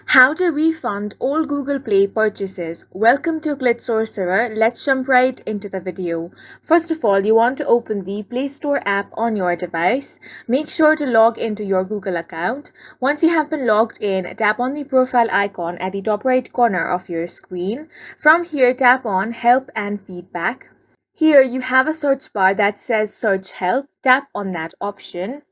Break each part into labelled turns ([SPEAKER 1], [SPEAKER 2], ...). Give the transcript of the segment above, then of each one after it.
[SPEAKER 1] How to refund all Google Play purchases. Welcome to Glitch Sorcerer. Let's jump right into the video. First of all, you want to open the Play Store app on your device. Make sure to log into your Google account. Once you have been logged in, tap on the profile icon at the top right corner of your screen. From here, tap on Help and Feedback. Here you have a search bar that says Search Help. Tap on that option.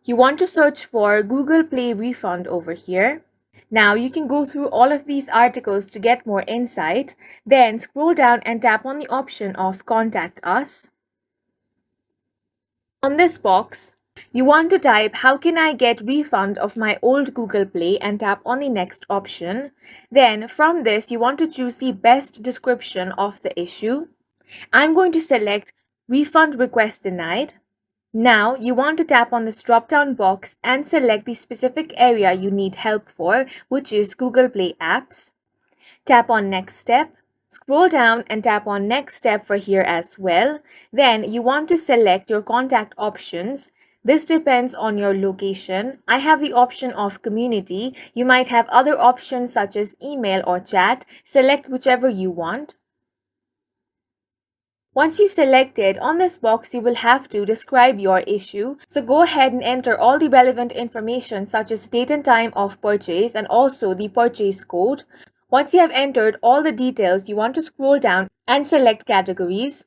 [SPEAKER 1] You want to search for Google Play Refund over here. Now you can go through all of these articles to get more insight. Then scroll down and tap on the option of Contact Us. On this box, you want to type how can I get refund of my old Google Play and tap on the next option. Then from this you want to choose the best description of the issue. I'm going to select refund request denied. Now, you want to tap on this drop-down box and select the specific area you need help for, which is Google Play Apps. Tap on Next Step. Scroll down and tap on Next Step for here as well. Then, you want to select your contact options. This depends on your location. I have the option of community. You might have other options such as email or chat. Select whichever you want. Once you select it, on this box you will have to describe your issue. So go ahead and enter all the relevant information such as date and time of purchase and also the purchase code. Once you have entered all the details, you want to scroll down and select categories.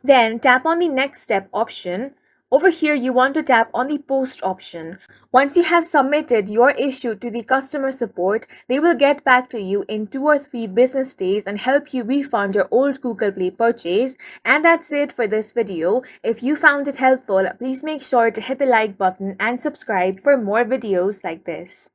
[SPEAKER 1] Then tap on the next step option. Over here, you want to tap on the post option. Once you have submitted your issue to the customer support, they will get back to you in 2 or 3 business days and help you refund your old Google Play purchase. And that's it for this video. If you found it helpful, please make sure to hit the like button and subscribe for more videos like this.